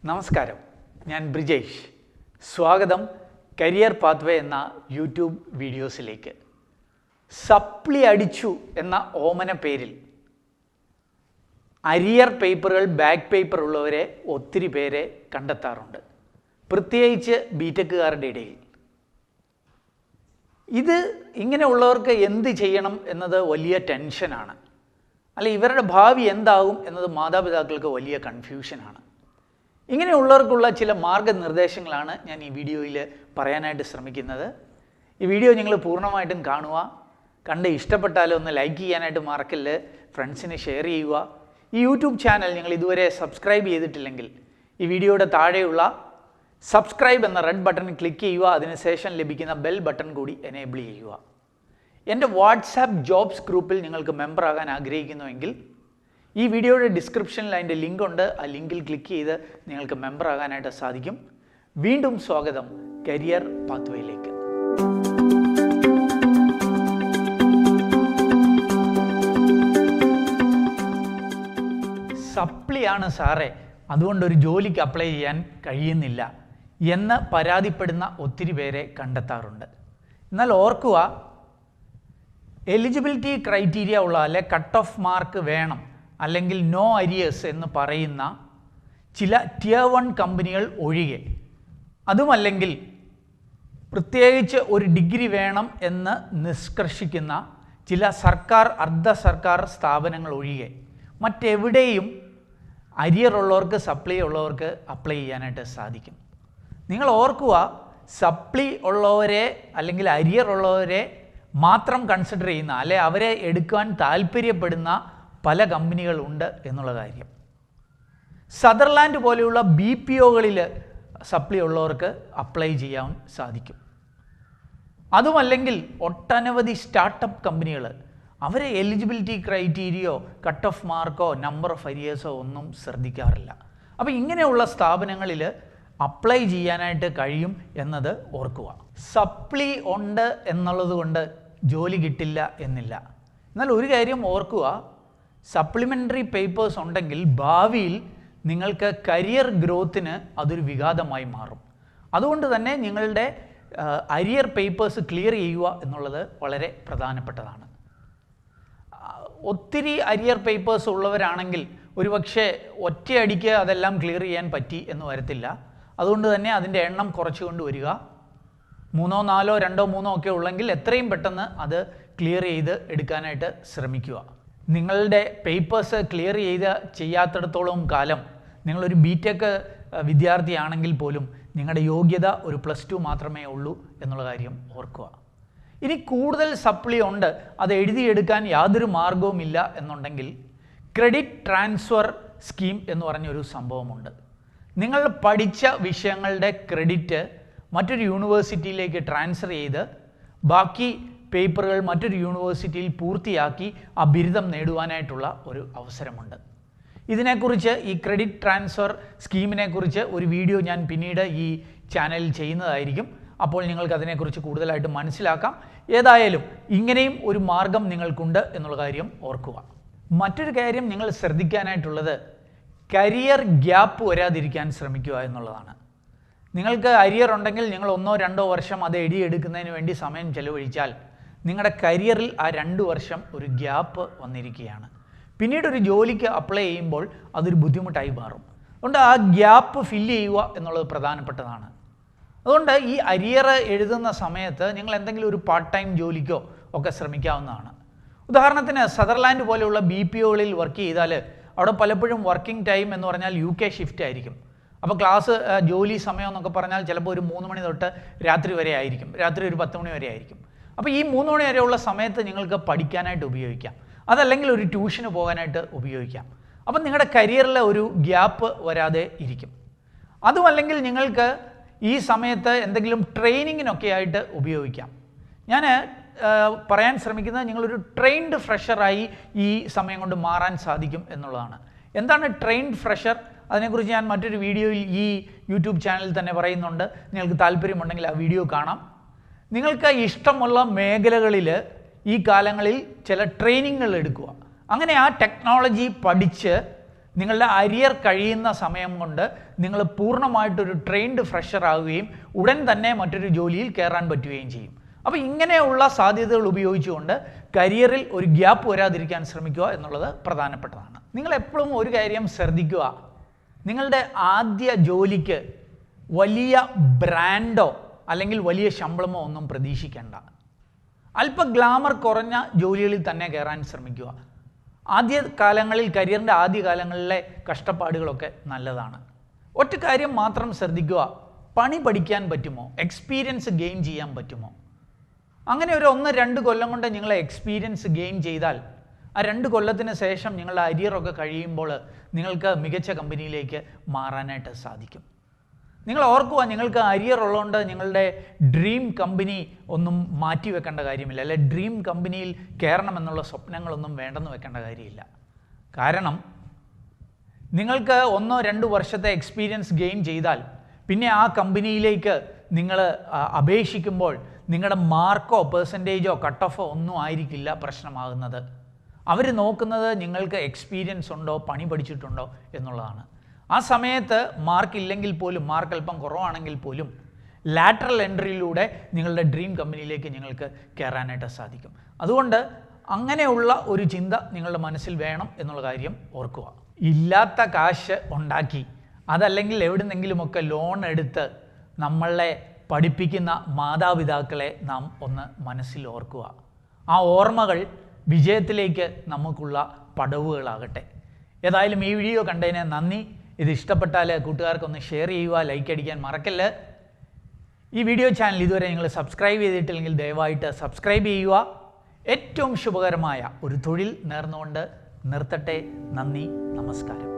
നമസ്കാരം, ഞാൻ ബ്രിജേഷ്. സ്വാഗതം കരിയർ പാത്വേ എന്ന യൂട്യൂബ് വീഡിയോസിലേക്ക്. സപ്ലി അടിച്ചു എന്ന ഓമന പേരിൽ അരിയർ പേപ്പറുകൾ, ബാക്ക് പേപ്പർ ഉള്ളവരെ ഒത്തിരി പേരെ കണ്ടെത്താറുണ്ട്, പ്രത്യേകിച്ച് ബിടെക്കുകാരുടെ ഇടയിൽ. ഇത് ഇങ്ങനെയുള്ളവർക്ക് എന്ത് ചെയ്യണം എന്നത് വലിയ ടെൻഷനാണ്. അല്ല, ഇവരുടെ ഭാവി എന്താകും എന്നത് മാതാപിതാക്കൾക്ക് വലിയ കൺഫ്യൂഷനാണ്. ഇങ്ങനെയുള്ളവർക്കുള്ള ചില മാർഗനിർദ്ദേശങ്ങളാണ് ഞാൻ ഈ വീഡിയോയിൽ പറയാനായിട്ട് ശ്രമിക്കുന്നത്. ഈ വീഡിയോ നിങ്ങൾ പൂർണ്ണമായിട്ടും കാണുക. കണ്ട് ഇഷ്ടപ്പെട്ടാലും ഒന്ന് ലൈക്ക് ചെയ്യാനായിട്ട് മറക്കല്ല്, ഫ്രണ്ട്സിന് ഷെയർ ചെയ്യുക. ഈ യൂട്യൂബ് ചാനൽ നിങ്ങൾ ഇതുവരെ സബ്സ്ക്രൈബ് ചെയ്തിട്ടില്ലെങ്കിൽ ഈ വീഡിയോയുടെ താഴെയുള്ള സബ്സ്ക്രൈബ് എന്ന റെഡ് ബട്ടൺ ക്ലിക്ക് ചെയ്യുക. അതിനുശേഷം ലഭിക്കുന്ന ബെൽ ബട്ടൺ കൂടി എനേബിൾ ചെയ്യുക. എൻ്റെ വാട്സാപ്പ് ജോബ്സ് ഗ്രൂപ്പിൽ നിങ്ങൾക്ക് മെമ്പറാകാൻ ആഗ്രഹിക്കുന്നുവെങ്കിൽ ഈ വീഡിയോയുടെ ഡിസ്ക്രിപ്ഷനിൽ അതിൻ്റെ ലിങ്ക് ഉണ്ട്. ആ ലിങ്കിൽ ക്ലിക്ക് ചെയ്ത് നിങ്ങൾക്ക് മെമ്പറാകാനായിട്ട് സാധിക്കും. വീണ്ടും സ്വാഗതം കരിയർ പാത്വേയിലേക്ക്. സപ്ലിയാണ് സാറേ, അതുകൊണ്ടൊരു ജോലിക്ക് അപ്ലൈ ചെയ്യാൻ കഴിയുന്നില്ല എന്ന് പരാതിപ്പെടുന്ന ഒത്തിരി പേരെ കണ്ടെത്താറുണ്ട്. എന്നാൽ ഓർക്കുക, എലിജിബിലിറ്റി ക്രൈറ്റീരിയ ഉള്ള അല്ലെ കട്ട് ഓഫ് മാർക്ക് വേണം, അല്ലെങ്കിൽ നോ അരിയേഴ്സ് എന്ന് പറയുന്ന ചില ടിയർ 1 കമ്പനികൾ ഒഴികെ, അതുമല്ലെങ്കിൽ പ്രത്യേകിച്ച് ഒരു ഡിഗ്രി വേണം എന്ന് നിഷ്കർഷിക്കുന്ന ചില സർക്കാർ, അർദ്ധ സർക്കാർ സ്ഥാപനങ്ങൾ ഒഴികെ മറ്റെവിടെയും അരിയർ ഉള്ളവർക്ക്, സപ്ലി ഉള്ളവർക്ക് അപ്ലൈ ചെയ്യാനായിട്ട് സാധിക്കും. നിങ്ങൾ ഓർക്കുക, സപ്ലി ഉള്ളവരെ അല്ലെങ്കിൽ അരിയർ ഉള്ളവരെ മാത്രം കൺസിഡർ ചെയ്യുന്ന, അല്ലെ അവരെ എടുക്കാൻ താല്പര്യപ്പെടുന്ന പല കമ്പനികളുണ്ട് എന്നുള്ള കാര്യം. സദർലാൻഡ് പോലെയുള്ള BPOകളിൽ സപ്ലി ഉള്ളവർക്ക് അപ്ലൈ ചെയ്യാൻ സാധിക്കും. അതുമല്ലെങ്കിൽ ഒട്ടനവധി സ്റ്റാർട്ടപ്പ് കമ്പനികൾ അവരെ എലിജിബിലിറ്റി ക്രൈറ്റീരിയയോ കട്ട് ഓഫ് മാർക്കോ നമ്പർ ഓഫ് അരിയേഴ്സോ ഒന്നും ശ്രദ്ധിക്കാറില്ല. അപ്പോൾ ഇങ്ങനെയുള്ള സ്ഥാപനങ്ങളിൽ അപ്ലൈ ചെയ്യാനായിട്ട് കഴിയും എന്നത് ഓർക്കുക. സപ്ലി ഉണ്ട് എന്നുള്ളത് കൊണ്ട് ജോലി കിട്ടില്ല എന്നില്ല. എന്നാൽ ഒരു കാര്യം ഓർക്കുക, സപ്ലിമെൻ്ററി പേപ്പേഴ്സ് ഉണ്ടെങ്കിൽ ഭാവിയിൽ നിങ്ങൾക്ക് കരിയർ ഗ്രോത്തിന് അതൊരു വിഘാതമായി മാറും. അതുകൊണ്ട് തന്നെ നിങ്ങളുടെ അരിയർ പേപ്പേഴ്സ് ക്ലിയർ ചെയ്യുക എന്നുള്ളത് വളരെ പ്രധാനപ്പെട്ടതാണ്. ഒത്തിരി അരിയർ പേപ്പേഴ്സ് ഉള്ളവരാണെങ്കിൽ ഒരുപക്ഷെ ഒറ്റയടിക്ക് അതെല്ലാം ക്ലിയർ ചെയ്യാൻ പറ്റി എന്ന് വരത്തില്ല. അതുകൊണ്ട് തന്നെ അതിൻ്റെ എണ്ണം കുറച്ച് കൊണ്ടുവരിക. 3, 4, 2, 3 ഒക്കെ ഉള്ളെങ്കിൽ എത്രയും പെട്ടെന്ന് അത് ക്ലിയർ ചെയ്ത് എടുക്കാനായിട്ട് ശ്രമിക്കുക. നിങ്ങളുടെ പേപ്പേഴ്സ് ക്ലിയർ ചെയ്യാത്തിടത്തോളം കാലം നിങ്ങളൊരു ബിടെക് വിദ്യാർത്ഥിയാണെങ്കിൽ പോലും നിങ്ങളുടെ യോഗ്യത ഒരു +2 മാത്രമേ ഉള്ളൂ എന്നുള്ള കാര്യം ഓർക്കുക. ഇനി കൂടുതൽ സപ്ലി ഉണ്ട്, അത് എഴുതിയെടുക്കാൻ യാതൊരു മാർഗവുമില്ല എന്നുണ്ടെങ്കിൽ ക്രെഡിറ്റ് ട്രാൻസ്ഫർ സ്കീം എന്ന് പറഞ്ഞൊരു സംഭവമുണ്ട്. നിങ്ങൾ പഠിച്ച വിഷയങ്ങളുടെ ക്രെഡിറ്റ് മറ്റൊരു യൂണിവേഴ്സിറ്റിയിലേക്ക് ട്രാൻസ്ഫർ ചെയ്ത് ബാക്കി പേപ്പറുകൾ മറ്റൊരു യൂണിവേഴ്സിറ്റിയിൽ പൂർത്തിയാക്കി ആ ബിരുദം നേടുവാനായിട്ടുള്ള ഒരു അവസരമുണ്ട്. ഇതിനെക്കുറിച്ച്, ഈ ക്രെഡിറ്റ് ട്രാൻസ്ഫർ സ്കീമിനെക്കുറിച്ച് ഒരു വീഡിയോ ഞാൻ പിന്നീട് ഈ ചാനലിൽ ചെയ്യുന്നതായിരിക്കും. അപ്പോൾ നിങ്ങൾക്ക് അതിനെക്കുറിച്ച് കൂടുതലായിട്ട് മനസ്സിലാക്കാം. ഏതായാലും ഇങ്ങനെയും ഒരു മാർഗം നിങ്ങൾക്കുണ്ട് എന്നുള്ള കാര്യം ഓർക്കുക. മറ്റൊരു കാര്യം നിങ്ങൾ ശ്രദ്ധിക്കാനായിട്ടുള്ളത്, കരിയർ ഗ്യാപ്പ് വരാതിരിക്കാൻ ശ്രമിക്കുക എന്നുള്ളതാണ്. നിങ്ങൾക്ക് അരിയർ ഉണ്ടെങ്കിൽ നിങ്ങൾ 1, 2 വർഷം അത് എഴുതിയെടുക്കുന്നതിന് വേണ്ടി സമയം ചെലവഴിച്ചാൽ നിങ്ങളുടെ കരിയറിൽ ആ 2 വർഷം ഒരു ഗ്യാപ്പ് വന്നിരിക്കുകയാണ്. പിന്നീട് ഒരു ജോലിക്ക് അപ്ലൈ ചെയ്യുമ്പോൾ അതൊരു ബുദ്ധിമുട്ടായി മാറും. അതുകൊണ്ട് ആ ഗ്യാപ്പ് ഫില്ല് ചെയ്യുക എന്നുള്ളത് പ്രധാനപ്പെട്ടതാണ്. അതുകൊണ്ട് ഈ അരിയർ എഴുതുന്ന സമയത്ത് നിങ്ങൾ എന്തെങ്കിലും ഒരു പാർട്ട് ടൈം ജോലിക്കോ ഒക്കെ ശ്രമിക്കാവുന്നതാണ്. ഉദാഹരണത്തിന് സദർലാൻഡ് പോലെയുള്ള BPOകളിൽ വർക്ക് ചെയ്താൽ അവിടെ പലപ്പോഴും വർക്കിംഗ് ടൈം എന്ന് പറഞ്ഞാൽ UK ഷിഫ്റ്റ് ആയിരിക്കും. അപ്പോൾ ക്ലാസ്, ജോലി സമയം എന്നൊക്കെ പറഞ്ഞാൽ ചിലപ്പോൾ ഒരു 3 മണി തൊട്ട് രാത്രി വരെ ആയിരിക്കും, രാത്രി ഒരു 10 മണി വരെ ആയിരിക്കും. അപ്പോൾ ഈ 3 മണി വരെയുള്ള സമയത്ത് നിങ്ങൾക്ക് പഠിക്കാനായിട്ട് ഉപയോഗിക്കാം, അതല്ലെങ്കിൽ ഒരു ട്യൂഷന് പോകാനായിട്ട് ഉപയോഗിക്കാം. അപ്പം നിങ്ങളുടെ കരിയറിൽ ഒരു ഗ്യാപ്പ് വരാതെ ഇരിക്കും. അതുമല്ലെങ്കിൽ നിങ്ങൾക്ക് ഈ സമയത്ത് എന്തെങ്കിലും ട്രെയിനിങ്ങിനൊക്കെ ആയിട്ട് ഉപയോഗിക്കാം. ഞാൻ പറയാൻ ശ്രമിക്കുന്നത്, നിങ്ങളൊരു ട്രെയിൻഡ് ഫ്രഷറായി ഈ സമയം കൊണ്ട് മാറാൻ സാധിക്കും എന്നുള്ളതാണ്. എന്താണ് ട്രെയിൻഡ് ഫ്രഷർ? അതിനെക്കുറിച്ച് ഞാൻ മറ്റൊരു വീഡിയോയിൽ ഈ യൂട്യൂബ് ചാനലിൽ തന്നെ പറയുന്നുണ്ട്. നിങ്ങൾക്ക് താല്പര്യമുണ്ടെങ്കിൽ ആ വീഡിയോ കാണാം. നിങ്ങൾക്ക് ഇഷ്ടമുള്ള മേഖലകളിൽ ഈ കാലങ്ങളിൽ ചില ട്രെയിനിങ്ങുകൾ എടുക്കുക. അങ്ങനെ ആ ടെക്നോളജി പഠിച്ച് നിങ്ങളുടെ അരിയർ കഴിയുന്ന സമയം കൊണ്ട് നിങ്ങൾ പൂർണ്ണമായിട്ടൊരു ട്രെയിൻഡ് ഫ്രഷർ ആവുകയും ഉടൻ തന്നെ മറ്റൊരു ജോലിയിൽ കയറാൻ പറ്റുകയും ചെയ്യും. അപ്പോൾ ഇങ്ങനെയുള്ള സാധ്യതകൾ ഉപയോഗിച്ചുകൊണ്ട് കരിയറിൽ ഒരു ഗ്യാപ്പ് വരാതിരിക്കാൻ ശ്രമിക്കുക എന്നുള്ളത് പ്രധാനപ്പെട്ടതാണ്. നിങ്ങൾ എപ്പോഴും ഒരു കാര്യം ശ്രദ്ധിക്കുക, നിങ്ങളുടെ ആദ്യ ജോലിക്ക് വലിയ ബ്രാൻഡോ അല്ലെങ്കിൽ വലിയ ശമ്പളമോ ഒന്നും പ്രതീക്ഷിക്കേണ്ട. അല്പം ഗ്ലാമർ കുറഞ്ഞ ജോലികളിൽ തന്നെ കയറാൻ ശ്രമിക്കുക. ആദ്യ കാലങ്ങളിൽ, കരിയറിൻ്റെ ആദ്യ കാലങ്ങളിലെ കഷ്ടപ്പാടുകളൊക്കെ നല്ലതാണ്. ഒറ്റ കാര്യം മാത്രം ശ്രദ്ധിക്കുക, പണി പഠിക്കാൻ പറ്റുമോ, എക്സ്പീരിയൻസ് ഗെയിൻ ചെയ്യാൻ പറ്റുമോ. അങ്ങനെ ഒരു 1-2 കൊല്ലം കൊണ്ട് നിങ്ങൾ എക്സ്പീരിയൻസ് ഗെയിൻ ചെയ്താൽ ആ 2 കൊല്ലത്തിന് ശേഷം നിങ്ങളുടെ അരിയറൊക്കെ കഴിയുമ്പോൾ നിങ്ങൾക്ക് മികച്ച കമ്പനിയിലേക്ക് മാറാനായിട്ട് സാധിക്കും. നിങ്ങൾ ഓർക്കുക, നിങ്ങൾക്ക് അരിയർ ഉള്ളതുകൊണ്ട് നിങ്ങളുടെ ഡ്രീം കമ്പനി ഒന്നും മാറ്റി വെക്കേണ്ട കാര്യമില്ല, അല്ലെ ഡ്രീം കമ്പനിയിൽ കയറണമെന്നുള്ള സ്വപ്നങ്ങളൊന്നും വേണ്ടെന്ന് വെക്കേണ്ട കാര്യമില്ല. കാരണം നിങ്ങൾക്ക് 1-2 വർഷത്തെ എക്സ്പീരിയൻസ് ഗെയിൻ ചെയ്താൽ പിന്നെ ആ കമ്പനിയിലേക്ക് നിങ്ങൾ അപേക്ഷിക്കുമ്പോൾ നിങ്ങളുടെ മാർക്കോ പെർസെൻറ്റേജോ കട്ട് ഓഫോ ഒന്നും ആയിരിക്കില്ല പ്രശ്നമാകുന്നത്. അവർ നോക്കുന്നത് നിങ്ങൾക്ക് എക്സ്പീരിയൻസ് ഉണ്ടോ, പണി പഠിച്ചിട്ടുണ്ടോ എന്നുള്ളതാണ്. ആ സമയത്ത് മാർക്ക് ഇല്ലെങ്കിൽ പോലും, മാർക്ക് അല്പം കുറവാണെങ്കിൽ പോലും ലാറ്ററൽ എൻട്രിയിലൂടെ നിങ്ങളുടെ ഡ്രീം കമ്പനിയിലേക്ക് നിങ്ങൾക്ക് കയറാനായിട്ട് സാധിക്കും. അതുകൊണ്ട് അങ്ങനെയുള്ള ഒരു ചിന്ത നിങ്ങളുടെ മനസ്സിൽ വേണം എന്നുള്ള കാര്യം ഓർക്കുക. ഇല്ലാത്ത കാശ് ഉണ്ടാക്കി അതല്ലെങ്കിൽ എവിടുന്നെങ്കിലുമൊക്കെ ലോൺ എടുത്ത് നമ്മളെ പഠിപ്പിക്കുന്ന മാതാപിതാക്കളെ നാം ഒന്ന് മനസ്സിൽ ഓർക്കുക. ആ ഓർമ്മകൾ വിജയത്തിലേക്ക് നമുക്കുള്ള പടവുകളാകട്ടെ. ഏതായാലും ഈ വീഡിയോ കണ്ടതിന് നന്ദി. ഇത് ഇഷ്ടപ്പെട്ടാൽ കൂട്ടുകാർക്കൊന്ന് ഷെയർ ചെയ്യുക, ലൈക്ക് അടിക്കാൻ മറക്കല്ല്. ഈ വീഡിയോ ചാനൽ ഇതുവരെ നിങ്ങൾ സബ്സ്ക്രൈബ് ചെയ്തിട്ടില്ലെങ്കിൽ ദയവായിട്ട് സബ്സ്ക്രൈബ് ചെയ്യുക. ഏറ്റവും ശുഭകരമായ ഒരു തൊഴിൽ നേർന്നുകൊണ്ട് നിർത്തട്ടെ. നന്ദി, നമസ്കാരം.